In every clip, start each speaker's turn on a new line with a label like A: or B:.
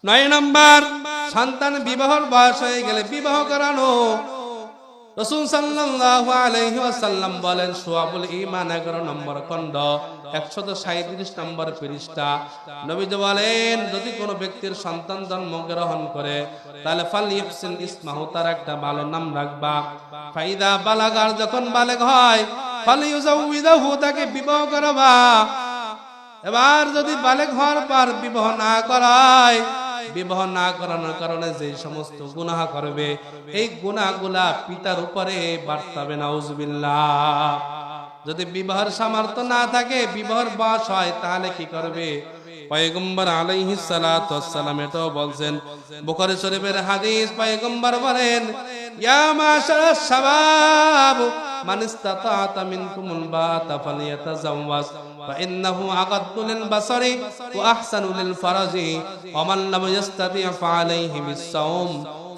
A: নয় নম্বর, সন্তান বিবাহের বয়স হয়ে গেলে বিবাহ করানো। রাসূল সাল্লাল্লাহু আলাইহি ওয়াসাল্লাম বলেন, শুআবুল ঈমান 11 নম্বর খণ্ড 137 নম্বর পৃষ্ঠা, নবীজি বলেন, যদি কোনো ব্যক্তির সন্তান জন্মগ্রহণ করে তাহলে ফালইহসিন ইসমাহু, তার একটা ভালো নাম রাখবা। ফাইদা বালাগার, যখন বালেগ হয়, ফালিউজাউইদাহু, তাকে বিবাহ করবা। এবার যদি বালেগ হওয়ার পর বিবাহ না করায়, বিবাহ না করানোর কারণে যে সমস্ত গুনাহ করবে, এই গুনাহগুলা পিতার উপরে বর্তাবে, নাউজুবিল্লাহ। যদি বিবাহের সামর্থ্য না থাকে, বিবাহের বয়স হয়, তাহলে কি করবে? পয়গম্বর আলাইহিস সালাতু ওয়াস সালাম এটাও বলছেন, বুখারী শরীফের হাদিস। পয়গম্বর বলেন, ইয়া মাশারাশ শাবাব মান ইসতাতা মিনকুমুল বাতা ফালিয়াতাজাওয়াজ ফাইন্নাহু আগাদ্দু লিল বাসারি ওয়া আহসানু লিল ফারাজি ওয়া মান লাম ইসতাতি ফাআলাইহি বিস-সাওম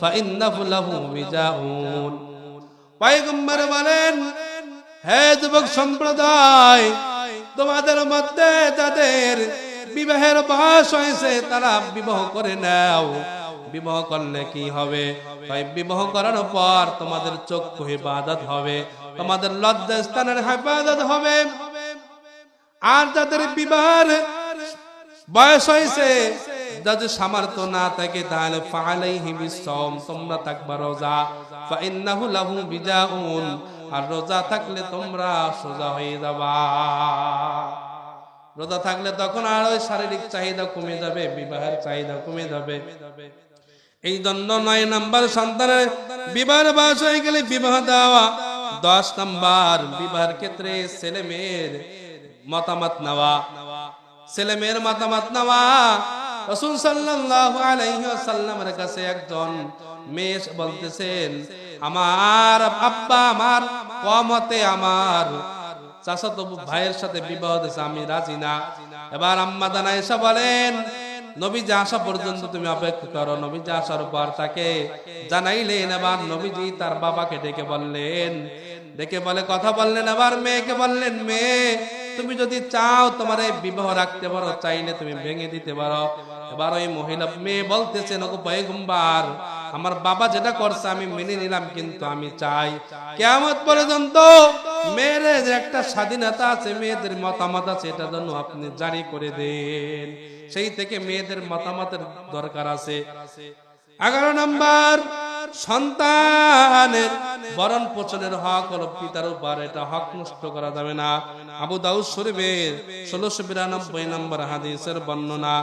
A: ফাইন্নাহু লাহু বিজাউন। পয়গম্বর বলেন, হে যুবক সম্প্রদায়, তোমাদের মধ্যে যাদের বিবাহের বয়স হয়েছে তারা বিবাহ করে নাও। বিবাহ করলে কি হবে? ভাই, বিবাহ করানোর পর তোমাদের চক্ষু হেফাজত হবে, তোমাদের লজ্জা স্থানের হেফাজত হবে। আর যাদের বিবাহের বয়স হয়েছে, যদি সামর্থ্য না থাকে, তাহলে ফাআলাইহি বিস-সাওম, তোমরা থাকবা রোজা। ফাইন্নাহু লাহু বিজাউন, আর রোজা থাকলে তোমরা সোজা হয়ে যাবা। রোজা থাকলে তখন আর ওই শারীরিক চাহিদা কমে যাবে, বিবাহের চাহিদা কমে যাবে। এই জন্য 9 নম্বর, সন্তানের বিবাহের বয়স হয়ে গেলে বিবাহ দেওয়া। 10 নম্বর, বিবাহের ক্ষেত্রে ছেলে মেয়ের মতামত নেওয়া। ছেলে মেয়ের মতামত নেওয়া। রাসূল সাল্লাল্লাহু আলাইহি ওয়াসাল্লামের কাছে একজন মেয়ে বলতেছেন, আমার আব্বা আমার কমতে আমার চাচাতো ভাইয়ের সাথে বিবাহ দিয়েছে, আমি রাজি না। এবার আম্মা জান আয়েশা বলেন, নবীজি আসা পর্যন্ত তুমি অপেক্ষা করো। নবীজি আসার পর তাকে জানাইলেন। এবার নবীজি তার বাবাকে ডেকে বললেন, ডেকে বলে কথা বললেন। এবার মেয়েকে বললেন, মেয়ে, তুমি যদি চাও তোমার এই বিবাহ রাখতে পারো, চাইলে তুমি ভেঙে দিতে পারো। এবার ওই মহিলা মেয়ে বলতেছেন, ওগো পয়গম্বর, আমার বাবা যেটা করছে আমি মেনে নিলাম, কিন্তু আমি চাই কিয়ামত পর্যন্ত মেয়ের যে একটা স্বাধীনতা আছে, মেয়েদের মতামত আছে, এটা যেন আপনি জারি করে দেন। সেই থেকে মেয়েদের মতামতের দরকার আছে। 11 নম্বর, সন্তানের ভরণ পোষণের হক হলো পিতার উপর, এটা হক নষ্ট করা যাবে না। আবু দাউদ শরীফের 1692 নম্বর হাদিসের বর্ণনা।